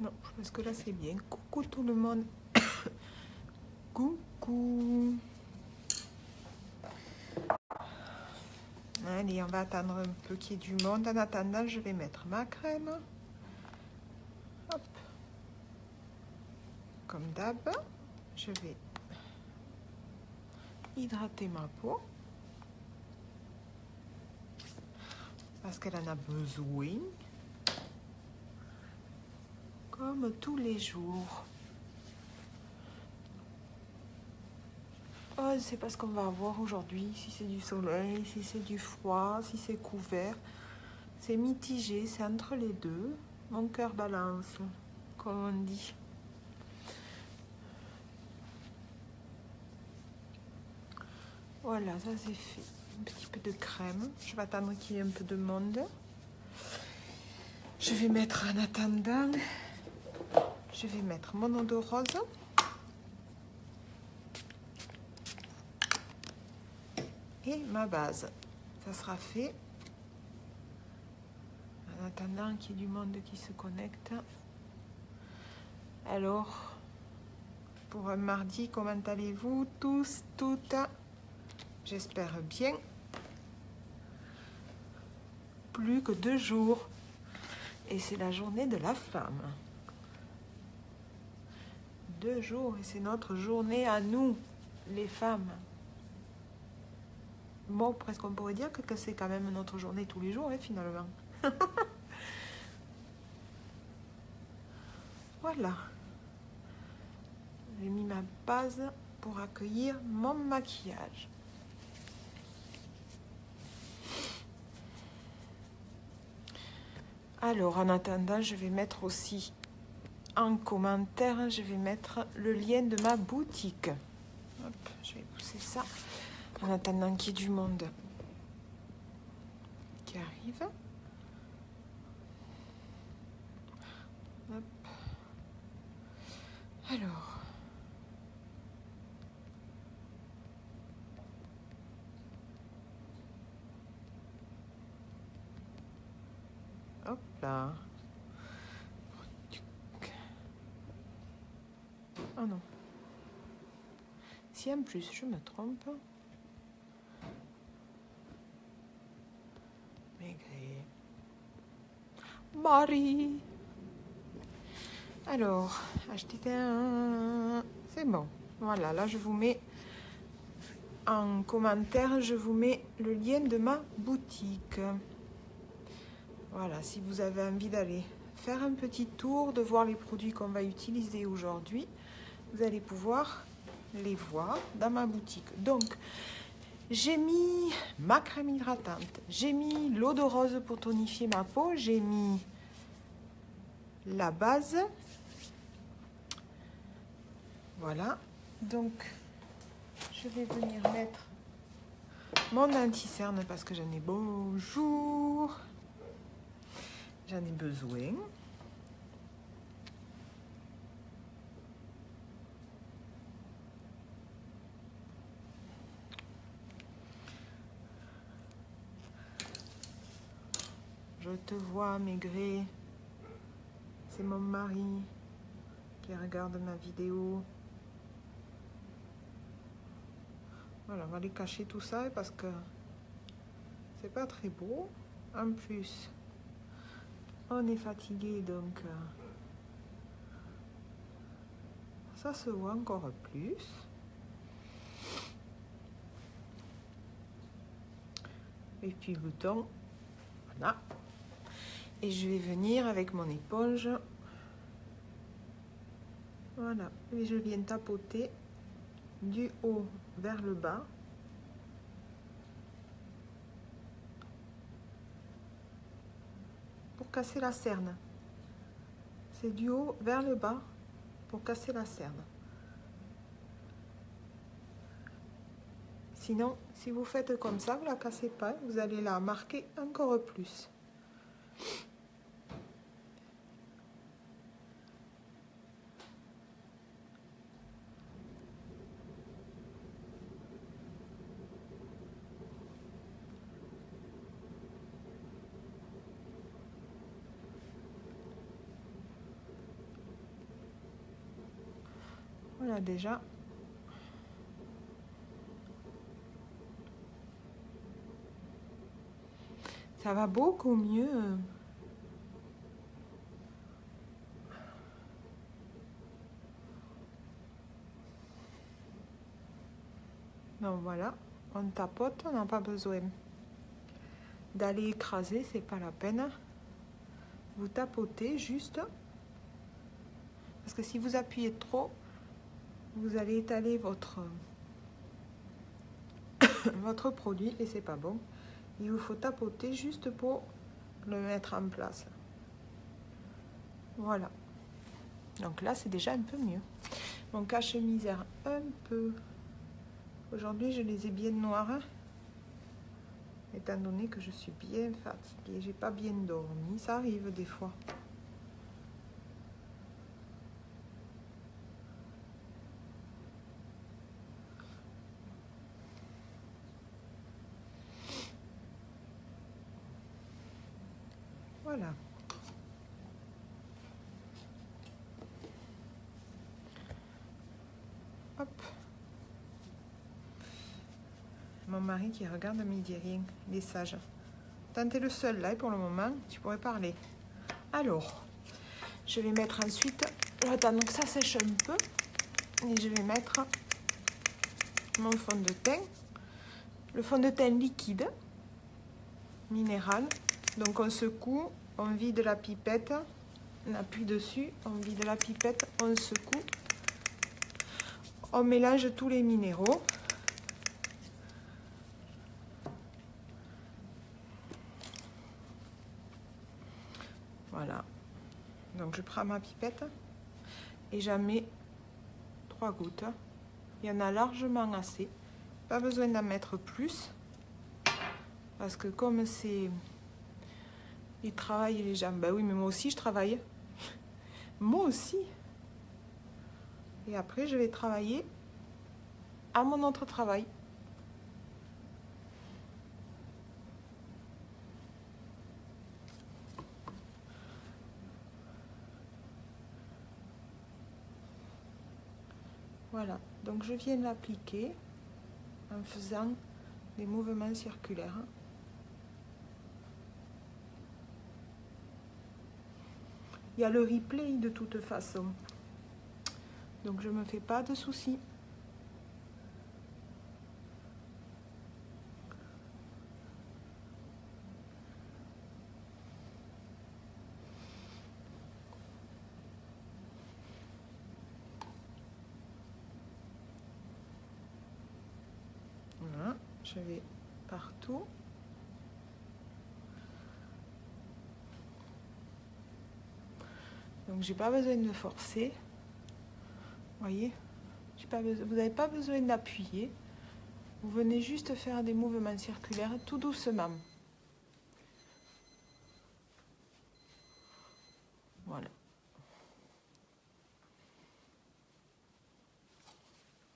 Non, je pense que là c'est bien. Coucou tout le monde. Coucou. Allez, on va attendre un peu qu'il y ait du monde. En attendant, je vais mettre ma crème. Hop. Comme d'hab, je vais hydrater ma peau. Parce qu'elle en a besoin. Comme tous les jours. Oh, c'est pas ce qu'on va avoir aujourd'hui. Si c'est du soleil, si c'est du froid, si c'est couvert. C'est mitigé, c'est entre les deux. Mon cœur balance, comme on dit. Voilà, ça c'est fait. Un petit peu de crème. Je vais attendre qu'il y ait un peu de monde. Je vais mettre en attendant, je vais mettre mon eau de rose. Et ma base. Ça sera fait. En attendant qu'il y ait du monde qui se connecte. Alors, pour un mardi, comment allez-vous tous, toutes? J'espère bien. Plus que 2 jours. Et c'est la journée de la femme. 2 jours et c'est notre journée à nous, les femmes. Bon, presque on pourrait dire que c'est quand même notre journée tous les jours, hein, finalement. Voilà. J'ai mis ma base pour accueillir mon maquillage. Alors, en attendant, je vais mettre aussi en commentaire, je vais mettre le lien de ma boutique. Hop, je vais pousser ça. En attendant qu'il y ait du monde qui arrive. Hop. Alors. Hop là. Oh non. Si en plus je me trompe. Maigret. Marie. Alors, acheter un. C'est bon. Voilà, là je vous mets en commentaire, je vous mets le lien de ma boutique. Voilà, si vous avez envie d'aller faire un petit tour, de voir les produits qu'on va utiliser aujourd'hui, vous allez pouvoir les voir dans ma boutique. Donc, j'ai mis ma crème hydratante, j'ai mis l'eau de rose pour tonifier ma peau, j'ai mis la base. Voilà, donc je vais venir mettre mon anti-cerne parce que j'en ai bonjour. J'en ai besoin. Je te vois, Maigret. C'est mon mari qui regarde ma vidéo. Voilà, on va aller cacher tout ça parce que c'est pas très beau. En plus, on est fatigué, donc ça se voit encore plus. Et puis le temps, voilà. Et je vais venir avec mon éponge. Voilà, et je viens tapoter du haut vers le bas. Pour casser la cerne. C'est du haut vers le bas pour casser la cerne. Sinon, si vous faites comme ça, vous ne la cassez pas, vous allez la marquer encore plus. Voilà déjà. Ça va beaucoup mieux. Donc voilà, on tapote, on n'a pas besoin d'aller écraser, c'est pas la peine. Vous tapotez juste, parce que si vous appuyez trop, vous allez étaler votre votre produit et c'est pas bon. Il vous faut tapoter juste pour le mettre en place. Voilà. Donc là, c'est déjà un peu mieux. Mon cache-misère un peu. Aujourd'hui, je les ai bien noirs. Étant donné que je suis bien fatiguée, j'ai pas bien dormi. Ça arrive des fois. Voilà. Hop. Mon mari qui regarde, mais il dit rien. Il est sage. Tant t'es le seul là, et pour le moment, tu pourrais parler. Alors, je vais mettre ensuite... J'attends que ça sèche un peu. Et je vais mettre mon fond de teint. Le fond de teint liquide, minéral. Donc on secoue, on vide la pipette, on appuie dessus, on vide la pipette, on secoue. On mélange tous les minéraux. Voilà. Donc je prends ma pipette et j'en mets 3 gouttes. Il y en a largement assez. Pas besoin d'en mettre plus. Parce que comme c'est... Ils travaillent les gens. Ben oui, mais moi aussi je travaille. Moi aussi. Et après, je vais travailler à mon autre travail. Voilà. Donc je viens l'appliquer en faisant des mouvements circulaires. Il y a le replay de toute façon. Donc je ne me fais pas de soucis. Voilà, je vais partout. Donc j'ai pas besoin de forcer. Vous voyez, vous n'avez pas besoin d'appuyer. Vous venez juste faire des mouvements circulaires tout doucement. Voilà.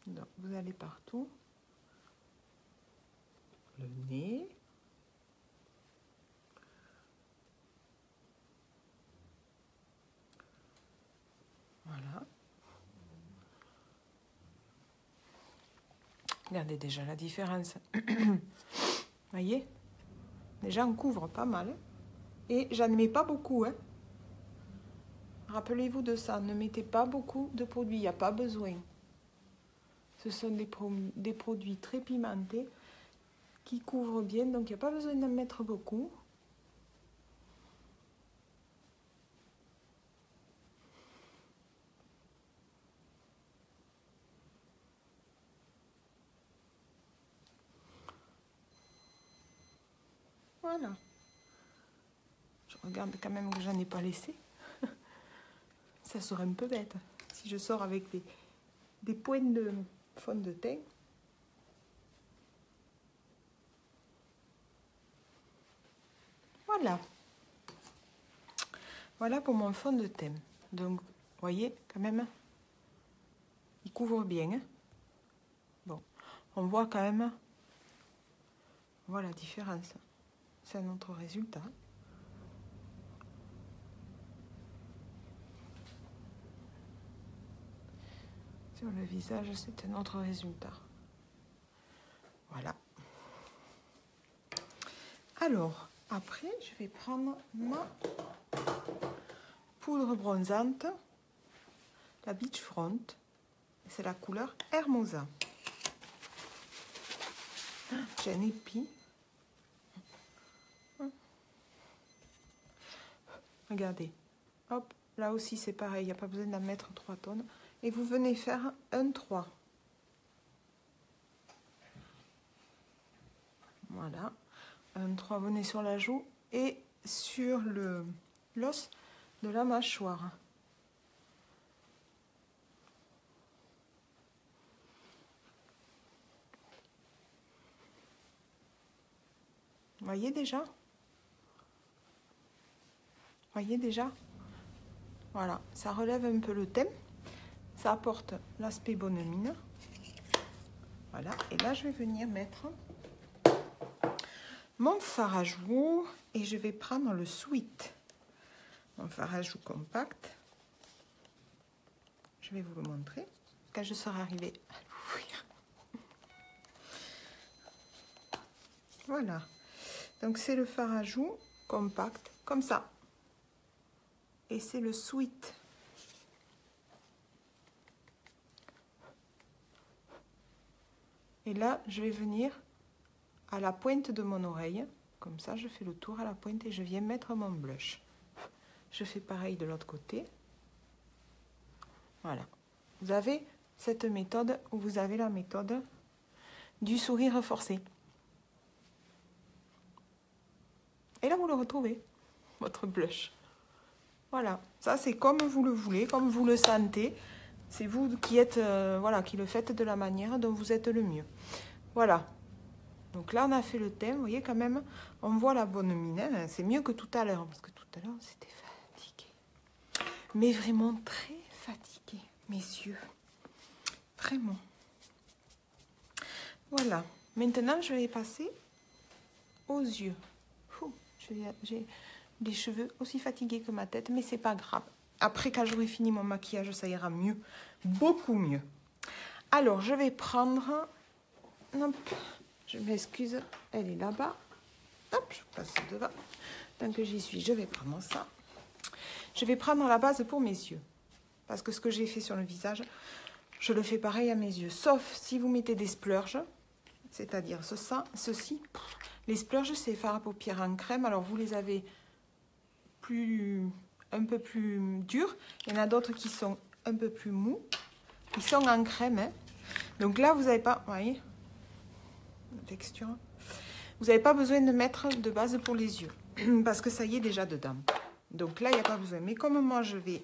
Donc vous allez partout. Le nez. Voilà. Regardez déjà la différence. Voyez? Déjà on couvre pas mal. Et j'en mets pas beaucoup. Hein. Rappelez-vous de ça. Ne mettez pas beaucoup de produits. Il n'y a pas besoin. Ce sont des produits très pimentés qui couvrent bien. Donc il n'y a pas besoin d'en mettre beaucoup. Voilà. Je regarde quand même que j'en ai pas laissé. Ça serait un peu bête si je sors avec des points de fond de teint. Voilà. Voilà pour mon fond de teint. Donc, vous voyez, quand même, il couvre bien. Hein. Bon, on voit quand même, on voit la différence. C'est un autre résultat. Sur le visage, c'est un autre résultat. Voilà. Alors, après, je vais prendre ma poudre bronzante, la Beach Front. C'est la couleur Hermosa. J'ai un épi. Regardez. Hop, là aussi c'est pareil, il n'y a pas besoin d'en mettre 3 tonnes. Et vous venez faire un 3. Voilà. Un 3, venez sur la joue et sur l'os de la mâchoire. Voyez déjà? Voyez déjà? Voilà, ça relève un peu le thème. Ça apporte l'aspect bonne mine. Voilà, et là je vais venir mettre mon fard à joues et je vais prendre le Sweet. Mon fard à joues compact. Je vais vous le montrer quand je serai arrivée à l'ouvrir. Voilà. Donc c'est le fard à joues compact, comme ça. Et c'est le Sweet. Et là, je vais venir à la pointe de mon oreille. Comme ça, je fais le tour à la pointe et je viens mettre mon blush. Je fais pareil de l'autre côté. Voilà. Vous avez cette méthode où vous avez la méthode du sourire forcé. Et là, vous le retrouvez, votre blush. Voilà. Ça, c'est comme vous le voulez, comme vous le sentez. C'est vous qui êtes, voilà, qui le faites de la manière dont vous êtes le mieux. Voilà. Donc là, on a fait le thème. Vous voyez quand même, on voit la bonne mine. Hein. C'est mieux que tout à l'heure, parce que tout à l'heure, c'était fatigué. Mais vraiment très fatigué, mes yeux. Vraiment. Voilà. Maintenant, je vais passer aux yeux. J'ai des cheveux aussi fatigués que ma tête, mais c'est pas grave. Après, quand j'aurai fini mon maquillage, ça ira mieux. Beaucoup mieux. Alors, je vais prendre... Hop, je m'excuse, elle est là-bas. Hop, je passe devant. Tant que j'y suis, je vais prendre ça. Je vais prendre la base pour mes yeux. Parce que ce que j'ai fait sur le visage, je le fais pareil à mes yeux. Sauf si vous mettez des splurges, c'est-à-dire ceci. Les splurges, c'est fard à paupières en crème. Alors, vous les avez un peu plus durs. Il y en a d'autres qui sont un peu plus mous. Ils sont en crème. Hein. Donc là, vous n'avez pas... Vous voyez la texture. Vous n'avez pas besoin de mettre de base pour les yeux. Parce que ça y est déjà dedans. Donc là, il n'y a pas besoin. Mais comme moi, je vais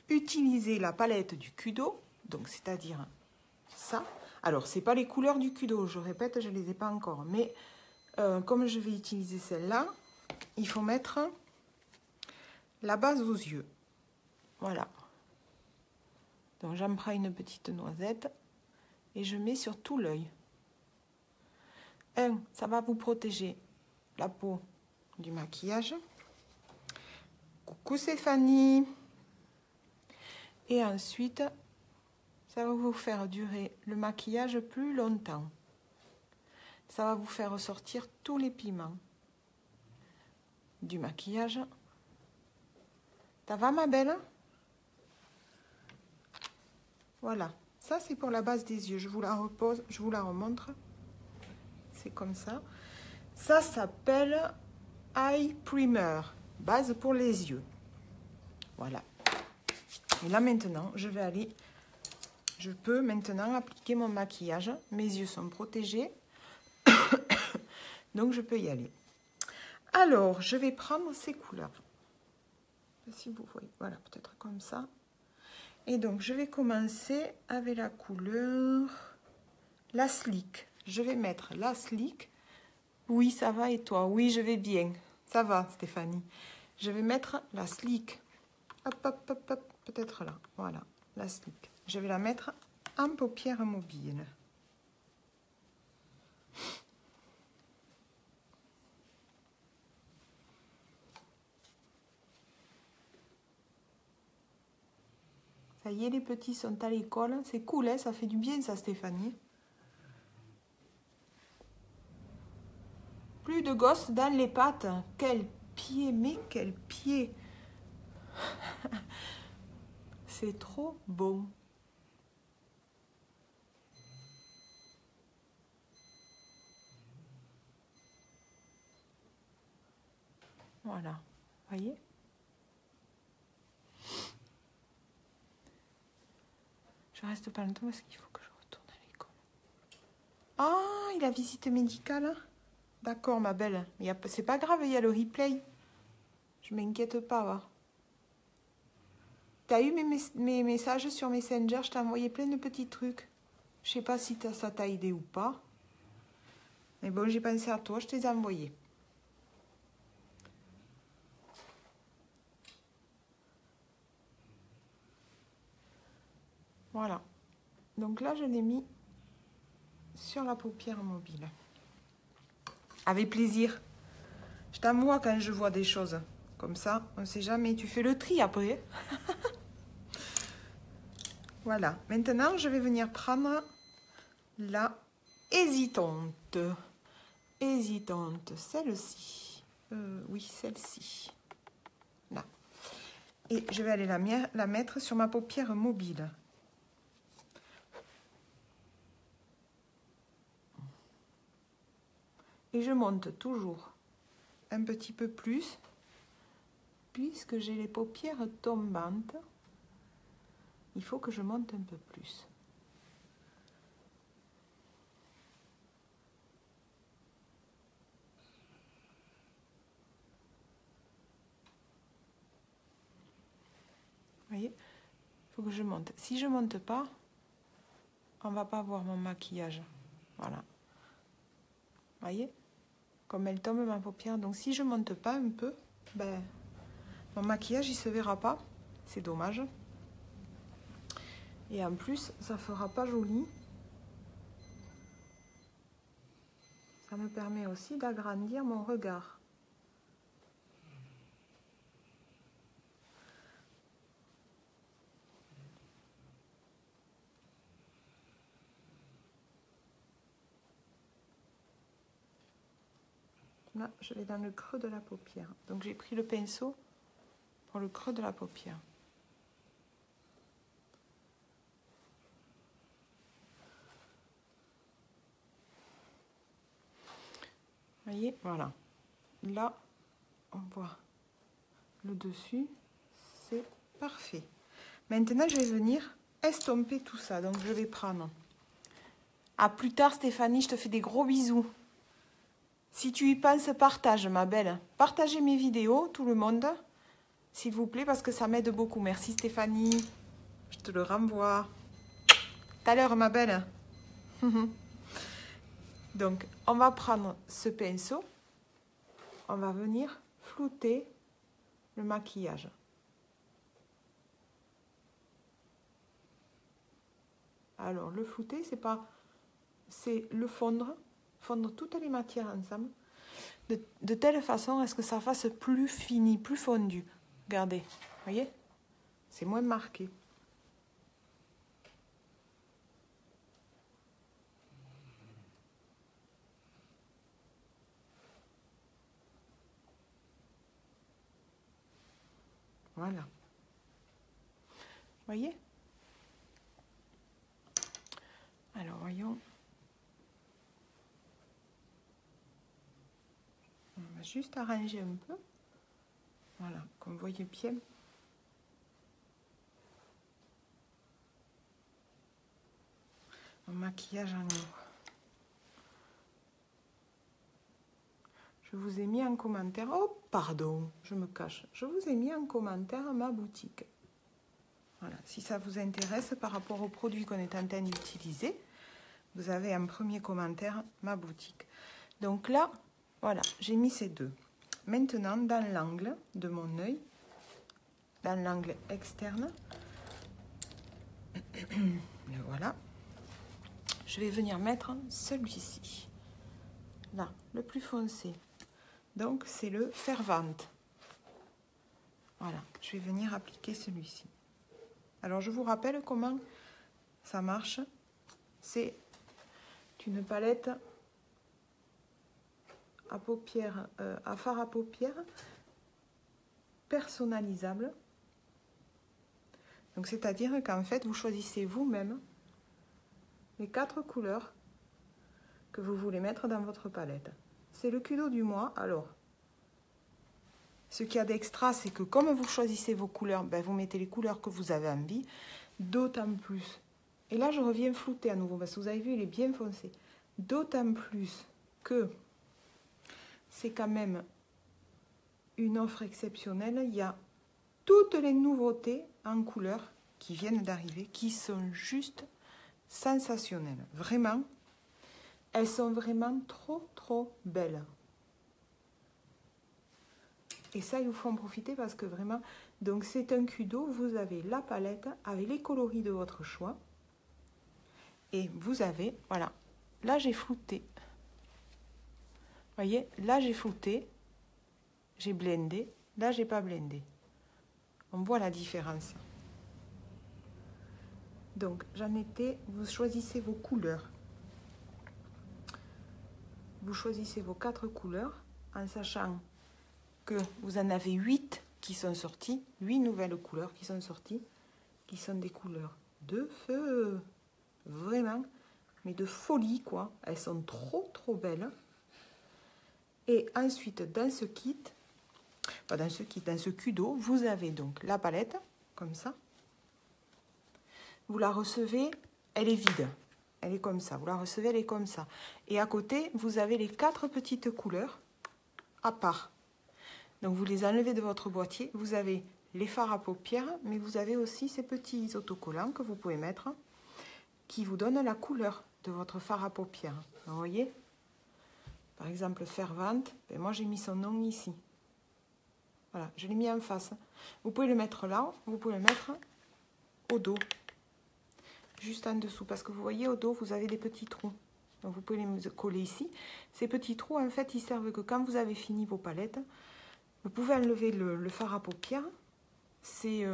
utiliser la palette du Kudo. Donc, c'est-à-dire ça. Alors, ce n'est pas les couleurs du Kudo. Je répète, je ne les ai pas encore. Mais... comme je vais utiliser celle-là, il faut mettre la base aux yeux. Voilà. Donc, j'en prends une petite noisette et je mets sur tout l'œil. Ça va vous protéger la peau du maquillage. Coucou, c'est Fanny. Et ensuite, ça va vous faire durer le maquillage plus longtemps. Ça va vous faire ressortir tous les pigments du maquillage. Ça va, ma belle? Voilà. Ça, c'est pour la base des yeux. Je vous la repose, je vous la remontre. C'est comme ça. Ça s'appelle Eye Primer. Base pour les yeux. Voilà. Et là, maintenant, je vais aller... Je peux maintenant appliquer mon maquillage. Mes yeux sont protégés. Donc, je peux y aller. Alors, je vais prendre ces couleurs. Si vous voyez, voilà, peut-être comme ça. Et donc, je vais commencer avec la couleur, la Slick. Je vais mettre la Slick. Oui, ça va et toi? Oui, je vais bien. Ça va, Stéphanie. Je vais mettre la Slick. Hop, hop, hop, hop, peut-être là. Voilà, la Slick. Je vais la mettre en paupières mobiles. Ça y est, les petits sont à l'école. C'est cool, hein, ça fait du bien, ça, Stéphanie. Plus de gosses dans les pattes. Quel pied, mais quel pied. C'est trop bon. Voilà, voyez? Je reste pas longtemps parce qu'il faut que je retourne à l'école. Ah, il a visite médicale. D'accord, ma belle. C'est pas grave, il y a le replay. Je m'inquiète pas, va. T'as eu mes messages sur Messenger, je t'ai envoyé plein de petits trucs. Je sais pas si ça t'a aidé ou pas. Mais bon, j'ai pensé à toi, je te les ai envoyés. Voilà. Donc là, je l'ai mis sur la paupière mobile. Avec plaisir. Je t'envoie quand je vois des choses. Comme ça, on ne sait jamais. Tu fais le tri après. Voilà. Maintenant, je vais venir prendre la hésitante. Hésitante. Celle-ci. Oui, celle-ci. Là. Et je vais aller la mettre sur ma paupière mobile. Et je monte toujours un petit peu plus, puisque j'ai les paupières tombantes. Il faut que je monte un peu plus. Vous voyez, il faut que je monte. Si je ne monte pas, on ne va pas voir mon maquillage. Voilà. Vous voyez, comme elle tombe ma paupière. Donc si je ne monte pas un peu, ben, mon maquillage il ne se verra pas. C'est dommage. Et en plus, ça ne fera pas joli. Ça me permet aussi d'agrandir mon regard. Là, je vais dans le creux de la paupière. Donc, j'ai pris le pinceau pour le creux de la paupière. Vous voyez, voilà. Là, on voit le dessus. C'est parfait. Maintenant, je vais venir estomper tout ça. Donc, je vais prendre. À plus tard, Stéphanie. Je te fais des gros bisous. Si tu y penses, partage, ma belle. Partagez mes vidéos, tout le monde. S'il vous plaît, parce que ça m'aide beaucoup. Merci, Stéphanie. Je te le renvoie. Tout à l'heure, ma belle. Donc, on va prendre ce pinceau. On va venir flouter le maquillage. Alors, le flouter, c'est le fondre toutes les matières ensemble, de telle façon à ce que ça fasse plus fini, plus fondu. Regardez, vous voyez, c'est moins marqué. Voilà. Vous voyez? Alors, voyons. On va juste arranger un peu. Voilà, comme vous voyez bien. Mon maquillage en haut. Je vous ai mis en commentaire. Oh, pardon, je me cache. Je vous ai mis en commentaire ma boutique. Voilà, si ça vous intéresse par rapport aux produits qu'on est en train d'utiliser, vous avez en premier commentaire ma boutique. Donc là, voilà, j'ai mis ces deux. Maintenant, dans l'angle de mon œil, dans l'angle externe, le voilà, je vais venir mettre celui-ci. Là, le plus foncé. Donc, c'est le Fervante. Voilà, je vais venir appliquer celui-ci. Alors, je vous rappelle comment ça marche. C'est une palette à paupières, à fard à paupières personnalisable. Donc, c'est-à-dire qu'en fait, vous choisissez vous-même les 4 couleurs que vous voulez mettre dans votre palette. C'est le Kudo du mois. Alors, ce qu'il y a d'extra, c'est que comme vous choisissez vos couleurs, ben, vous mettez les couleurs que vous avez envie, d'autant plus. Et là, je reviens flouter à nouveau, parce que vous avez vu, il est bien foncé. D'autant plus que c'est quand même une offre exceptionnelle. Il y a toutes les nouveautés en couleurs qui viennent d'arriver, qui sont juste sensationnelles. Vraiment, elles sont vraiment trop, trop belles. Et ça, il vous faut en profiter parce que vraiment, donc c'est un Kudo, vous avez la palette avec les coloris de votre choix. Et vous avez, voilà, là j'ai flouté. Vous voyez, là j'ai flouté, j'ai blendé, là j'ai pas blendé. On voit la différence. Donc, j'en étais, vous choisissez vos couleurs. Vous choisissez vos 4 couleurs en sachant que vous en avez 8 qui sont sorties, 8 nouvelles couleurs qui sont sorties, qui sont des couleurs de feu, vraiment, mais de folie, quoi. Elles sont trop, trop belles. Et ensuite, dans ce kit, dans ce Kudo, vous avez donc la palette, comme ça. Vous la recevez, elle est vide. Elle est comme ça. Vous la recevez, elle est comme ça. Et à côté, vous avez les 4 petites couleurs à part. Donc, vous les enlevez de votre boîtier. Vous avez les fards à paupières, mais vous avez aussi ces petits autocollants que vous pouvez mettre qui vous donnent la couleur de votre fard à paupières. Vous voyez? Par exemple, Fervente, ben moi j'ai mis son nom ici. Voilà, je l'ai mis en face. Vous pouvez le mettre là, vous pouvez le mettre au dos, juste en dessous, parce que vous voyez au dos, vous avez des petits trous. Donc vous pouvez les coller ici. Ces petits trous, en fait, ils servent que quand vous avez fini vos palettes, vous pouvez enlever le fard à paupières. C'est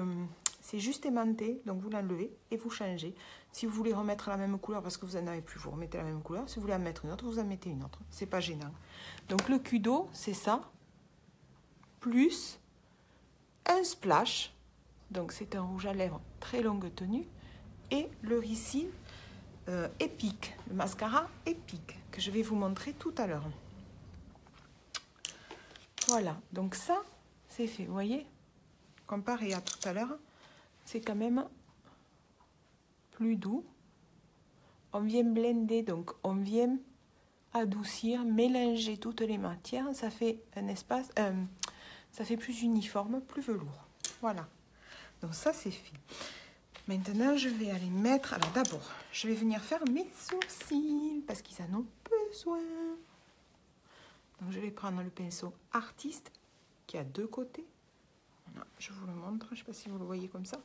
juste aimanté, donc vous l'enlevez et vous changez. Si vous voulez remettre la même couleur parce que vous n'en avez plus, vous remettez la même couleur. Si vous voulez en mettre une autre, vous en mettez une autre. C'est pas gênant. Donc le Kudo, c'est ça, plus un splash. Donc c'est un rouge à lèvres très longue tenue et le Rissi épique, le mascara épique que je vais vous montrer tout à l'heure. Voilà, donc ça, c'est fait, vous voyez, comparé à tout à l'heure, c'est quand même plus doux. On vient blender, donc on vient adoucir, mélanger toutes les matières, ça fait un espace, ça fait plus uniforme, plus velours. Voilà, donc ça c'est fait. Maintenant, je vais aller mettre, alors d'abord, je vais venir faire mes sourcils, parce qu'ils en ont besoin. Donc, je vais prendre le pinceau artiste qui a 2 côtés. Voilà, je vous le montre, je ne sais pas si vous le voyez comme ça.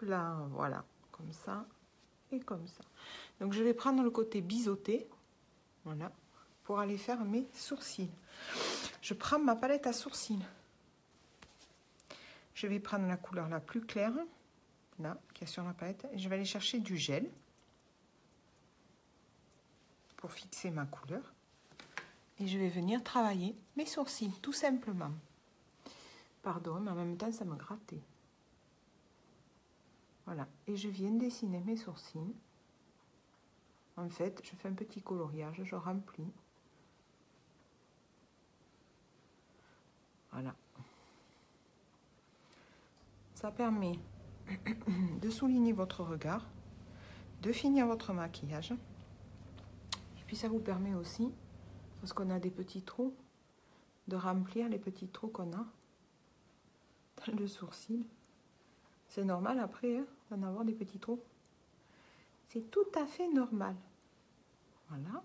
Là, voilà, comme ça et comme ça. Donc, je vais prendre le côté biseauté, voilà, pour aller faire mes sourcils. Je prends ma palette à sourcils. Je vais prendre la couleur la plus claire, là, qui est sur la palette, et je vais aller chercher du gel pour fixer ma couleur. Et je vais venir travailler mes sourcils, tout simplement. Pardon, mais en même temps, ça me grattait. Voilà, et je viens dessiner mes sourcils. En fait, je fais un petit coloriage, je remplis. Voilà. Ça permet de souligner votre regard, de finir votre maquillage. Et puis ça vous permet aussi, parce qu'on a des petits trous, de remplir les petits trous qu'on a dans le sourcil. C'est normal après hein, d'en avoir des petits trous. C'est tout à fait normal. Voilà.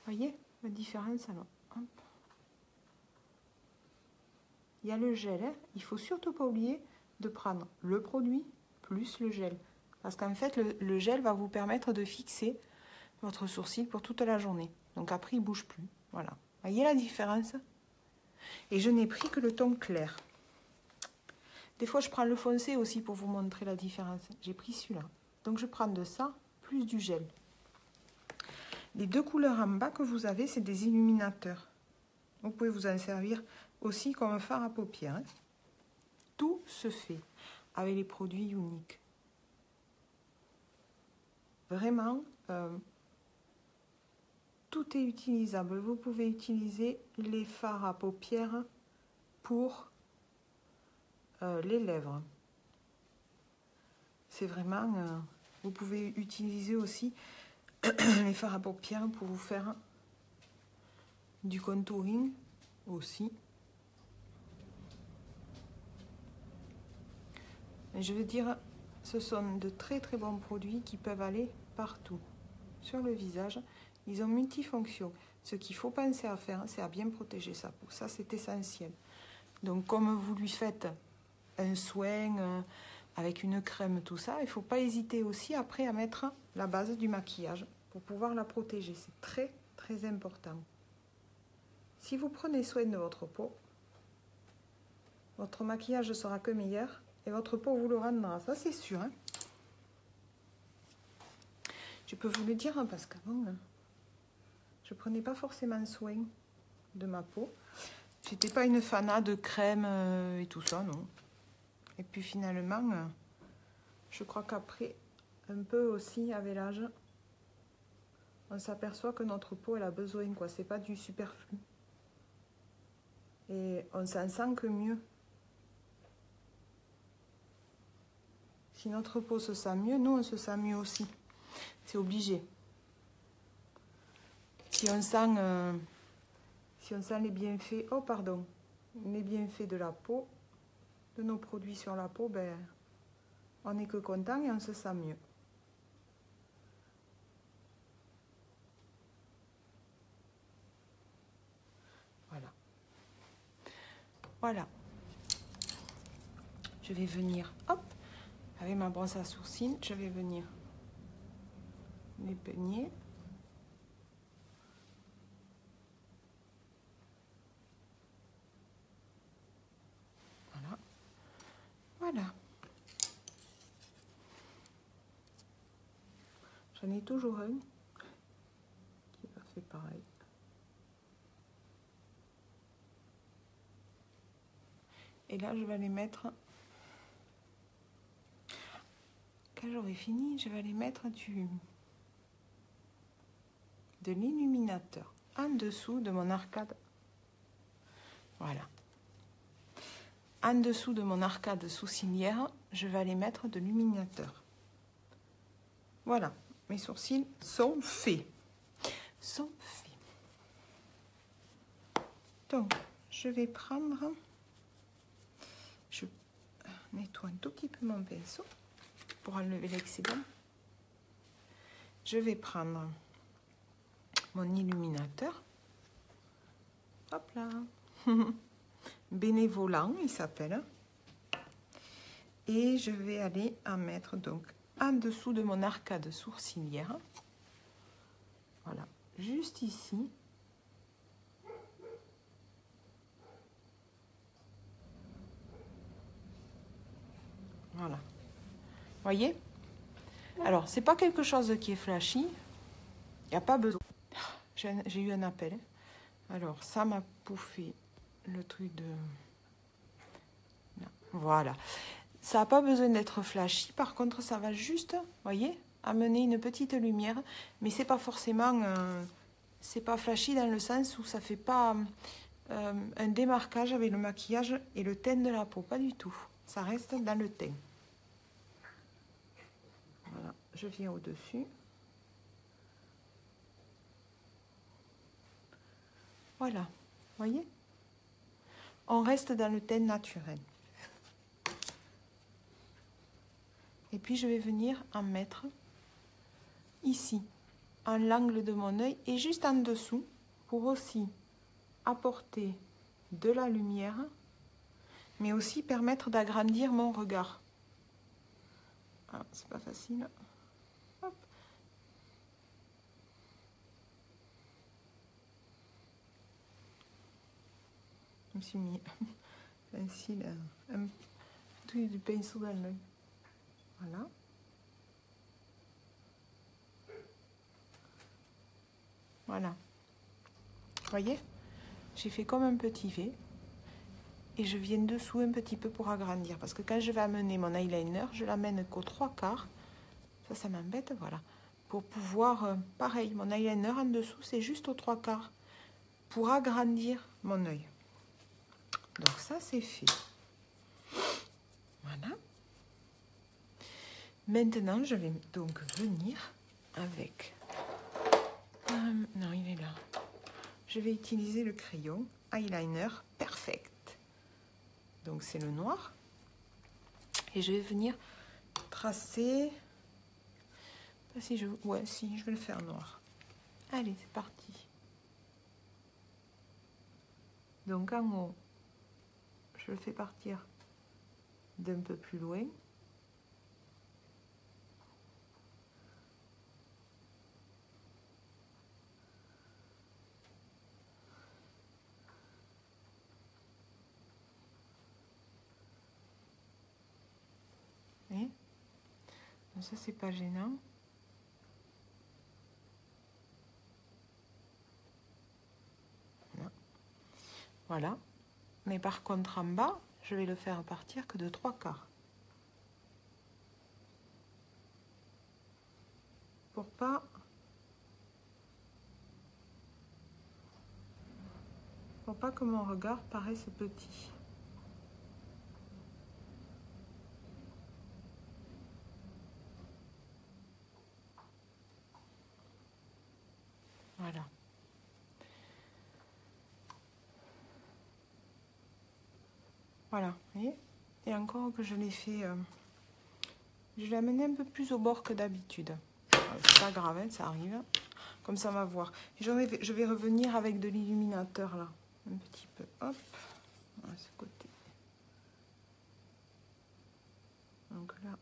Voyez la différence alors. Hop. Il y a le gel. Hein. Il ne faut surtout pas oublier de prendre le produit plus le gel. Parce qu'en fait, le gel va vous permettre de fixer votre sourcil pour toute la journée. Donc après, il ne bouge plus. Voilà. Voyez la différence? Et je n'ai pris que le ton clair. Des fois, je prends le foncé aussi pour vous montrer la différence. J'ai pris celui-là. Donc, je prends de ça, plus du gel. Les deux couleurs en bas que vous avez, c'est des illuminateurs. Vous pouvez vous en servir aussi comme fard à paupières. Hein. Tout se fait avec les produits uniques. Vraiment, tout est utilisable. Vous pouvez utiliser les fards à paupières pour les lèvres. C'est vraiment... vous pouvez utiliser aussi les fards à paupières pour vous faire du contouring aussi. Et je veux dire, ce sont de très très bons produits qui peuvent aller partout sur le visage. Ils ont multifonctions. Ce qu'il faut penser à faire, c'est à bien protéger sa peau. Ça, c'est essentiel. Donc, comme vous lui faites un soin avec une crème, tout ça, il ne faut pas hésiter aussi après à mettre la base du maquillage pour pouvoir la protéger. C'est très très important. Si vous prenez soin de votre peau, votre maquillage ne sera que meilleur et votre peau vous le rendra. Ça, c'est sûr. Hein. Je peux vous le dire hein, parce qu'avant, je ne prenais pas forcément soin de ma peau. Je n'étais pas une fanat de crème et tout ça, non. Et puis finalement, je crois qu'après, un peu aussi avec l'âge, on s'aperçoit que notre peau, elle a besoin, quoi. C'est pas du superflu. Et on s'en sent que mieux. Si notre peau se sent mieux, nous, on se sent mieux aussi. C'est obligé. Si on sent les bienfaits, les bienfaits de la peau, de nos produits sur la peau, ben, on n'est que content et on se sent mieux. Voilà. Voilà. Je vais venir, hop, avec ma brosse à sourcils, je vais venir les peigner. Voilà. Voilà. J'en ai toujours un qui va faire pareil. Et là, je vais les mettre... Quand j'aurai fini, je vais aller mettre de l'illuminateur en dessous de mon arcade. Voilà. En dessous de mon arcade sourcilière, je vais aller mettre de l'illuminateur. Voilà, mes sourcils sont faits. Donc, je vais prendre... Je nettoie un tout petit peu mon pinceau pour enlever l'excédent. Je vais prendre mon illuminateur. Hop là. Bénévolant, il s'appelle. Et je vais aller en mettre donc en dessous de mon arcade sourcilière. Voilà, juste ici. Voilà. Voyez? Alors, c'est pas quelque chose qui est flashy. Il n'y a pas besoin. J'ai eu un appel. Alors, ça m'a bouffé le truc de... Voilà. Ça n'a pas besoin d'être flashy. Par contre, ça va juste, voyez, amener une petite lumière. Mais c'est pas forcément... c'est pas flashy dans le sens où ça fait pas un démarquage avec le maquillage et le teint de la peau. Pas du tout. Ça reste dans le teint. Voilà. Je viens au-dessus. Voilà. Voyez? On reste dans le teint naturel. Et puis, je vais venir en mettre ici, en l'angle de mon œil et juste en dessous, pour aussi apporter de la lumière, mais aussi permettre d'agrandir mon regard. Ah, c'est pas facile. Hop. Je me suis mis ainsi un truc du pinceau dans l'œil. Voilà. Voilà. Vous voyez, j'ai fait comme un petit V. Et je viens dessous un petit peu pour agrandir. Parce que quand je vais amener mon eyeliner, je l'amène qu'aux 3/4. Ça m'embête, voilà. Pour pouvoir, pareil, mon eyeliner en dessous, c'est juste aux 3/4. Pour agrandir mon œil. Donc ça, c'est fait. Voilà. Maintenant, je vais donc venir avec... non, il est là. Je vais utiliser le crayon eyeliner Perfect. Donc c'est le noir. Et je vais venir tracer... Si je... Ouais, si, je vais le faire noir. Allez, c'est parti. Donc en haut, je le fais partir d'un peu plus loin. Et donc ça, c'est pas gênant. Voilà. Mais par contre, en bas, je vais le faire partir que de 3/4. Pour pas que mon regard paraisse petit. Voilà. Voilà, vous voyez. Et encore que je l'ai fait... je l'ai amené un peu plus au bord que d'habitude. C'est pas grave, hein, ça arrive. Comme ça, on va voir. Je vais revenir avec de l'illuminateur, là. Un petit peu. Hop. À ce côté. Donc là...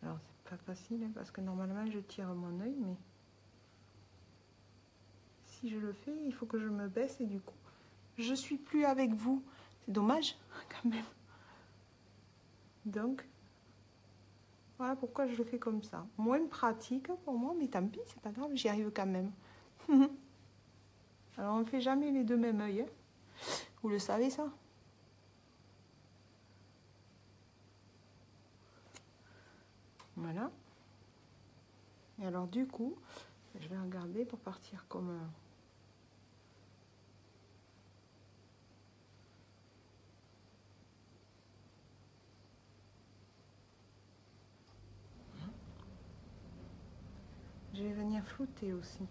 Alors, c'est pas facile, hein, parce que normalement, je tire mon œil, mais... Si je le fais, il faut que je me baisse et du coup, je suis plus avec vous. C'est dommage, quand même. Donc, voilà pourquoi je le fais comme ça. Moins pratique pour moi, mais tant pis, c'est pas grave, j'y arrive quand même. Alors, on ne fait jamais les deux mêmes œils. Hein. Vous le savez, ça? Voilà. Et alors, du coup, je vais regarder pour partir comme... Je vais venir flouter aussi.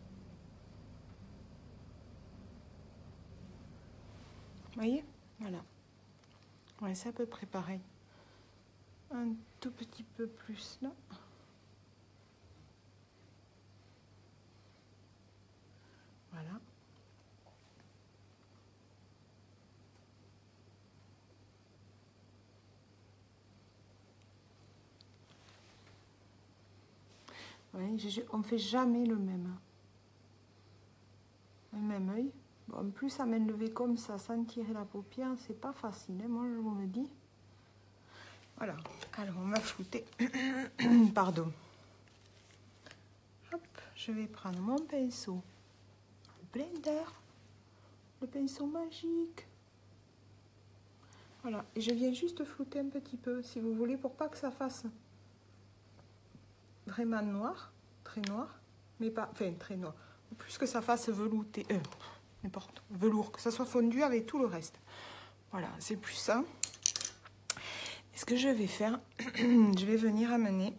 Vous voyez? Voilà. Ouais, c'est à peu près pareil. Un tout petit peu plus là. Voilà. Ouais, on ne fait jamais le même. Le même œil. Bon, en plus, à main levée comme ça, sans tirer la paupière, c'est pas facile. Hein, moi, je vous le dis. Voilà. Alors, on va flouter. Pardon. Hop, je vais prendre mon pinceau. Blender. Le pinceau magique. Voilà. Et je viens juste flouter un petit peu, si vous voulez, pour pas que ça fasse vraiment noir. Très noir. Mais pas... Enfin, très noir. Plus que ça fasse velouté. N'importe. Velours. Que ça soit fondu avec tout le reste. Voilà. C'est plus ça. Et ce que je vais faire, je vais venir amener...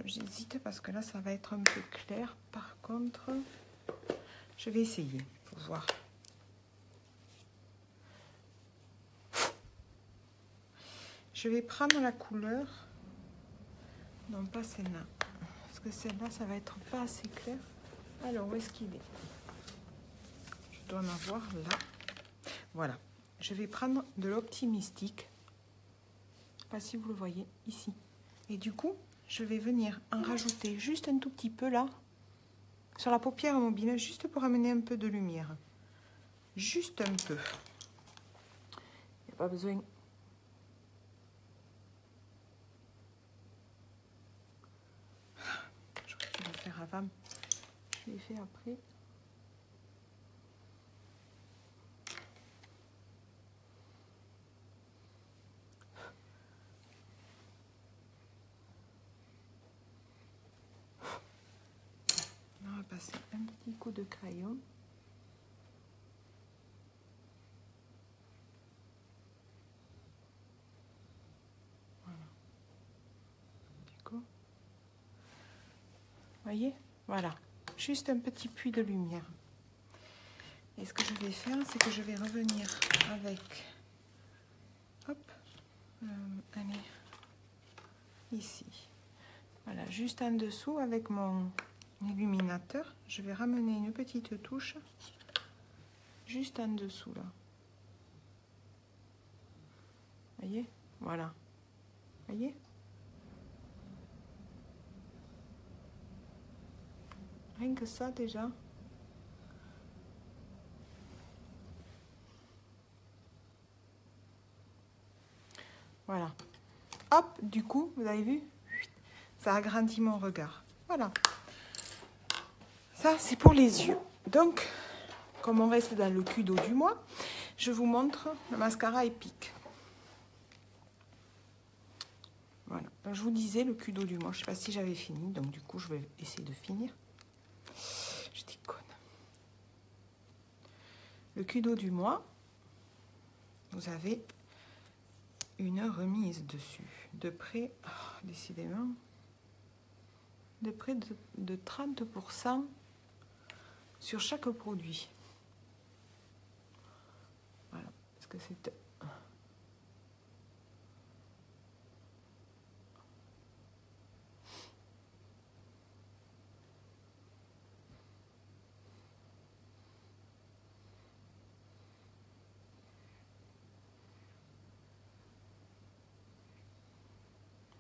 J'hésite parce que là, ça va être un peu clair. Par contre, je vais essayer pour voir. Je vais prendre la couleur. Non, pas celle-là. Parce que celle-là, ça va être pas assez clair. Alors, où est-ce qu'il est? Je dois en avoir là. Voilà. Je vais prendre de l'Optimistique. Je ne sais pas si vous le voyez ici. Et du coup, je vais venir en rajouter juste un tout petit peu là, sur la paupière mobile, juste pour amener un peu de lumière. Juste un peu. Il n'y a pas besoin. J'aurais dû le faire avant. Je l'ai fait après. On va passer un petit coup de crayon. Voilà. Du coup, voyez, voilà, juste un petit puits de lumière. Et ce que je vais faire, c'est que je vais revenir avec, hop, allez, ici. Voilà, juste en dessous avec mon illuminateur, je vais ramener une petite touche juste en dessous là. Voyez, voilà, voyez. Rien que ça déjà. Voilà. Hop, du coup, vous avez vu, ça agrandit mon regard. Voilà. Ça, c'est pour les yeux. Donc, comme on reste dans le Kudo du mois, je vous montre le mascara épique. Voilà. Donc, je vous disais le Kudo du mois. Je ne sais pas si j'avais fini, donc du coup, je vais essayer de finir. Je déconne. Le Kudo du mois, vous avez une remise dessus. De près, oh, décidément, de près de 30% sur chaque produit. Voilà, parce que c'est...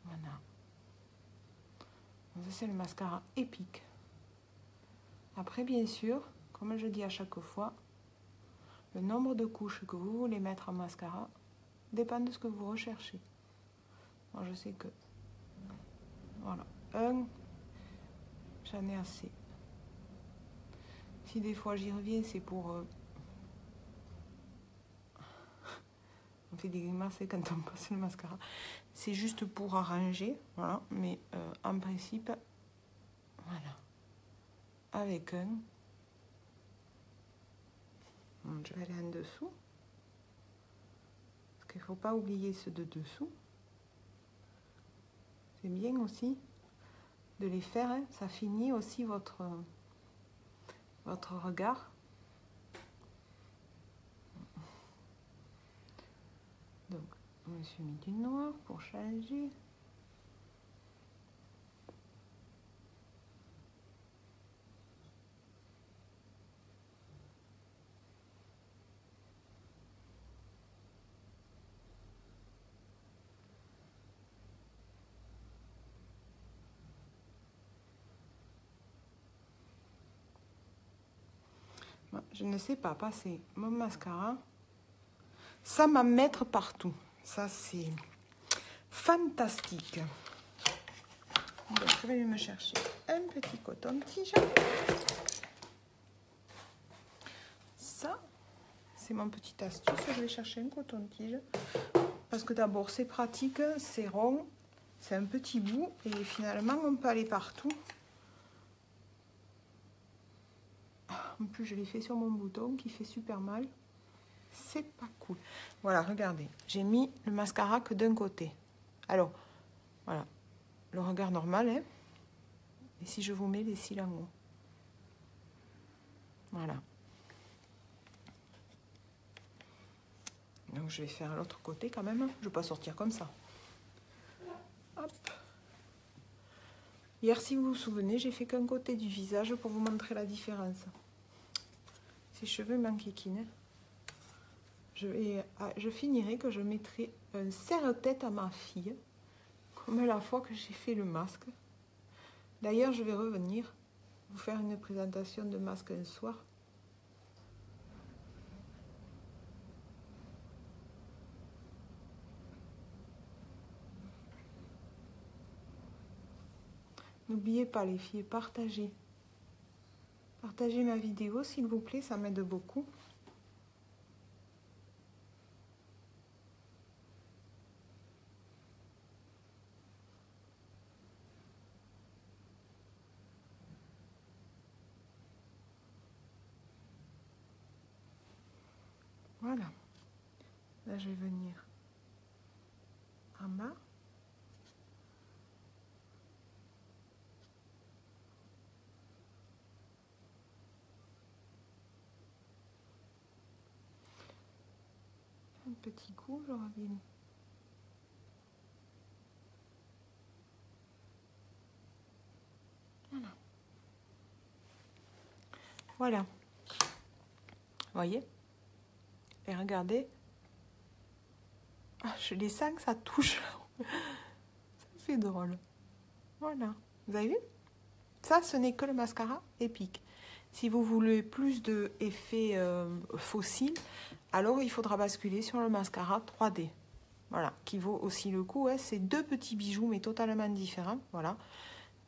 Voilà. C'est le mascara épique. Après, bien sûr, comme je dis à chaque fois, le nombre de couches que vous voulez mettre en mascara dépend de ce que vous recherchez. Moi, je sais que, voilà, j'en ai assez. Si des fois j'y reviens, c'est pour... on fait des grimaces quand on passe le mascara. C'est juste pour arranger, voilà. Mais en principe, voilà. Avec un... Bon, je vais aller en dessous. Parce qu'il ne faut pas oublier ceux de dessous. C'est bien aussi de les faire, hein. Ça finit aussi votre regard. Donc, je me suis mis du noir pour changer. Je ne sais pas passer mon mascara sans m'en mettre partout. Ça, c'est fantastique. Donc, je vais me chercher un petit coton-tige. Ça, c'est mon petite astuce. Je vais chercher un coton-tige. Parce que d'abord, c'est pratique, c'est rond, c'est un petit bout. Et finalement, on peut aller partout. En plus, je l'ai fait sur mon bouton qui fait super mal. C'est pas cool. Voilà, regardez. J'ai mis le mascara que d'un côté. Alors, voilà. Le regard normal, hein. Et si je vous mets les cils en haut. Voilà. Donc, je vais faire l'autre côté quand même. Je ne vais pas sortir comme ça. Hop. Hier, si vous vous souvenez, j'ai fait qu'un côté du visage pour vous montrer la différence. Ces cheveux m'enquiquinent. Je finirai que je mettrai un serre-tête à ma fille. comme la fois que j'ai fait le masque. D'ailleurs, je vais revenir vous faire une présentation de masque un soir. N'oubliez pas les filles, partagez. Partagez ma vidéo s'il vous plaît, ça m'aide beaucoup. Voilà. Là, je vais venir en bas. Un petit coup, je reviens. Voilà. Voilà. Voyez? Et regardez. Ah, je les sens que ça touche. Ça fait drôle. Voilà. Vous avez vu? Ça, ce n'est que le mascara épique. Si vous voulez plus d'effets fossiles, alors il faudra basculer sur le mascara 3D. Voilà, qui vaut aussi le coup. Ouais, c'est deux petits bijoux, mais totalement différents. Voilà.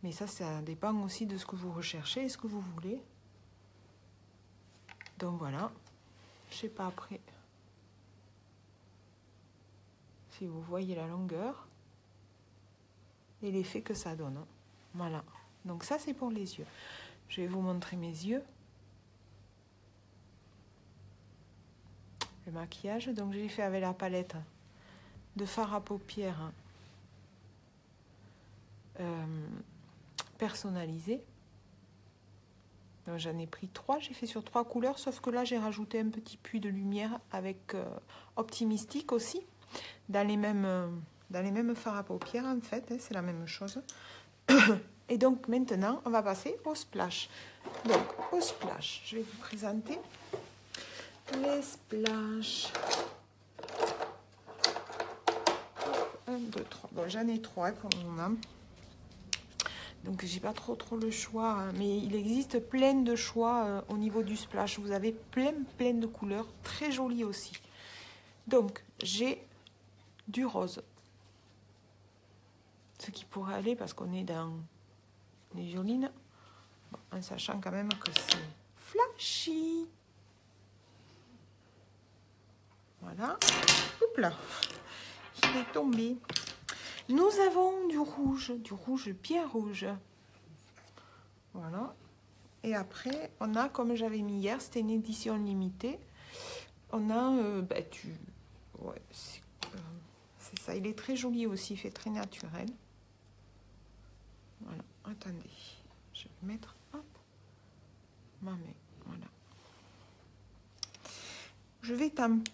Mais ça dépend aussi de ce que vous recherchez et ce que vous voulez. Donc voilà. Je sais pas après si vous voyez la longueur et l'effet que ça donne. Voilà. Donc ça, c'est pour les yeux. Je vais vous montrer mes yeux. Le maquillage. Donc, je l'ai fait avec la palette de fard à paupières personnalisée. Donc, j'en ai pris 3. J'ai fait sur 3 couleurs. Sauf que là, j'ai rajouté un petit puits de lumière avec Optimistic aussi. Dans les mêmes fards à paupières, en fait. Hein, c'est la même chose. Et donc maintenant, on va passer au splash. Donc au splash, je vais vous présenter les splash. 1, 2, 3. Bon, j'en ai 3 pour le moment. Donc j'ai pas trop le choix. Hein, mais il existe plein de choix au niveau du splash. Vous avez plein de couleurs. Très jolies aussi. Donc j'ai du rose. Ce qui pourrait aller parce qu'on est dans les violines, bon, en sachant quand même que c'est flashy. Voilà. Oups là, je vais tomber. Nous avons du rouge bien rouge. Voilà. Et après, on a, comme j'avais mis hier, c'était une édition limitée. On a ouais, c'est ça. Il est très joli aussi, il fait très naturel. Voilà. Attendez. Je vais mettre, hop, ma main, voilà. Je vais tenter.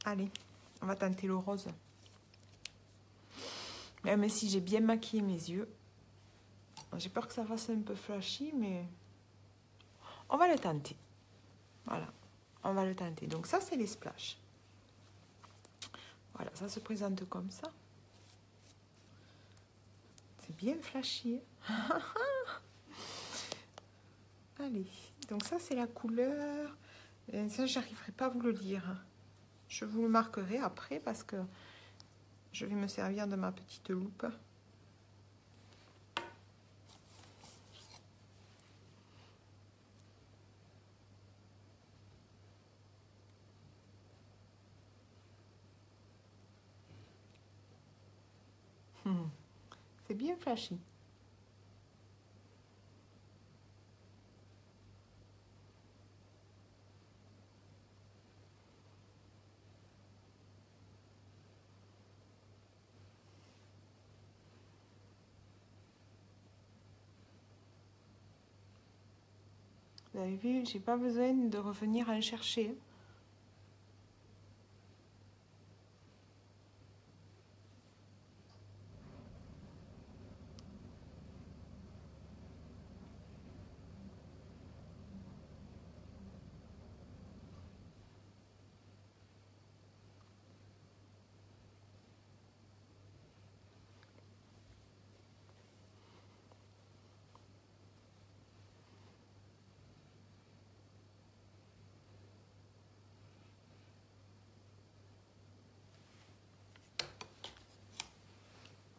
Allez, on va tenter le rose. Même si j'ai bien maquillé mes yeux. J'ai peur que ça fasse un peu flashy, mais on va le tenter. Voilà, on va le tenter. Donc ça, c'est les splash. Voilà, ça se présente comme ça. C'est bien flashy. Allez, donc ça, c'est la couleur. Et ça, j'arriverai pas à vous le dire. Je vous le marquerai après parce que je vais me servir de ma petite loupe. C'est bien flashy. Vous avez vu, j'ai pas besoin de revenir en chercher.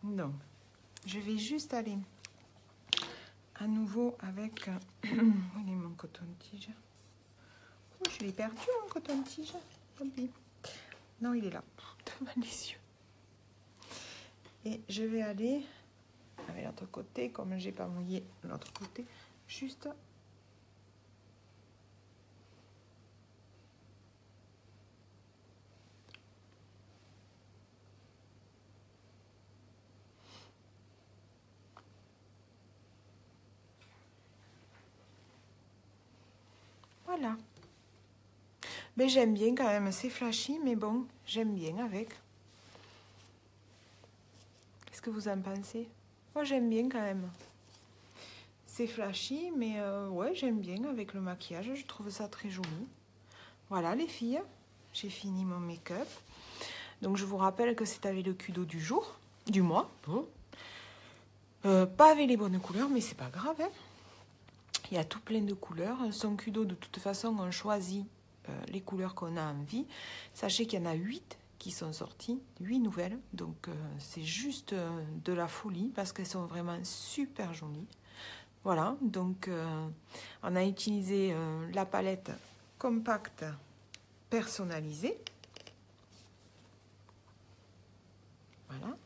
Donc, je vais juste aller à nouveau avec... où est mon coton-tige? Oh, je l'ai perdu, mon coton-tige. Tant pis. Non, il est là. Devant les yeux. Et je vais aller avec l'autre côté, comme j'ai pas mouillé l'autre côté, juste... Voilà. Mais j'aime bien quand même, c'est flashy, mais bon, j'aime bien avec. Qu'est-ce que vous en pensez? Moi, j'aime bien quand même. C'est flashy, mais ouais, j'aime bien avec le maquillage. Je trouve ça très joli. Voilà, les filles, j'ai fini mon make-up. Donc, je vous rappelle que c'est avec le Kudo du jour, du mois. Pas avec les bonnes couleurs, mais c'est pas grave. Hein. Il y a tout plein de couleurs. Son Kudo, de toute façon, on choisit les couleurs qu'on a envie. Sachez qu'il y en a 8 qui sont sorties, 8 nouvelles. Donc, c'est juste de la folie parce qu'elles sont vraiment super jolies. Voilà, donc on a utilisé la palette compacte personnalisée. Voilà.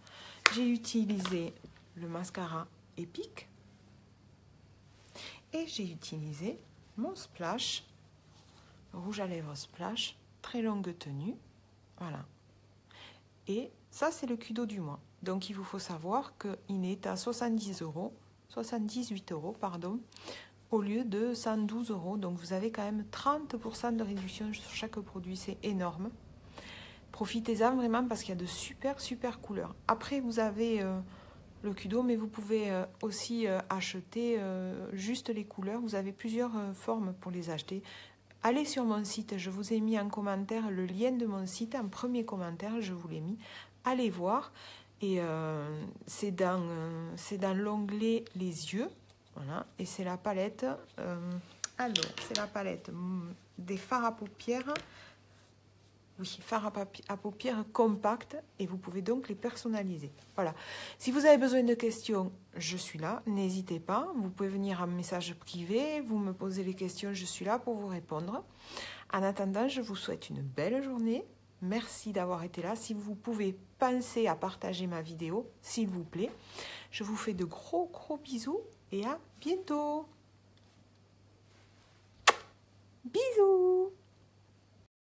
J'ai utilisé le mascara Epic. Et j'ai utilisé mon splash, rouge à lèvres splash, très longue tenue. Voilà. Et ça, c'est le Kudo du mois. Donc, il vous faut savoir qu'il est à 78 €, pardon, au lieu de 112 €. Donc, vous avez quand même 30% de réduction sur chaque produit. C'est énorme. Profitez-en vraiment parce qu'il y a de super couleurs. Après, vous avez le Kudo, mais vous pouvez aussi acheter juste les couleurs. Vous avez plusieurs formes pour les acheter. Allez sur mon site, je vous ai mis en commentaire le lien de mon site, en premier commentaire, je vous l'ai mis. Allez voir. Et c'est dans l'onglet les yeux. Voilà. Et c'est la palette. Alors, c'est la palette des fards à paupières. Oui, fard à paupières compact. Et vous pouvez donc les personnaliser. Voilà. Si vous avez besoin de questions, je suis là. N'hésitez pas. Vous pouvez venir en message privé. Vous me posez les questions. Je suis là pour vous répondre. En attendant, je vous souhaite une belle journée. Merci d'avoir été là. Si vous pouvez, pensez à partager ma vidéo, s'il vous plaît. Je vous fais de gros bisous et à bientôt. Bisous.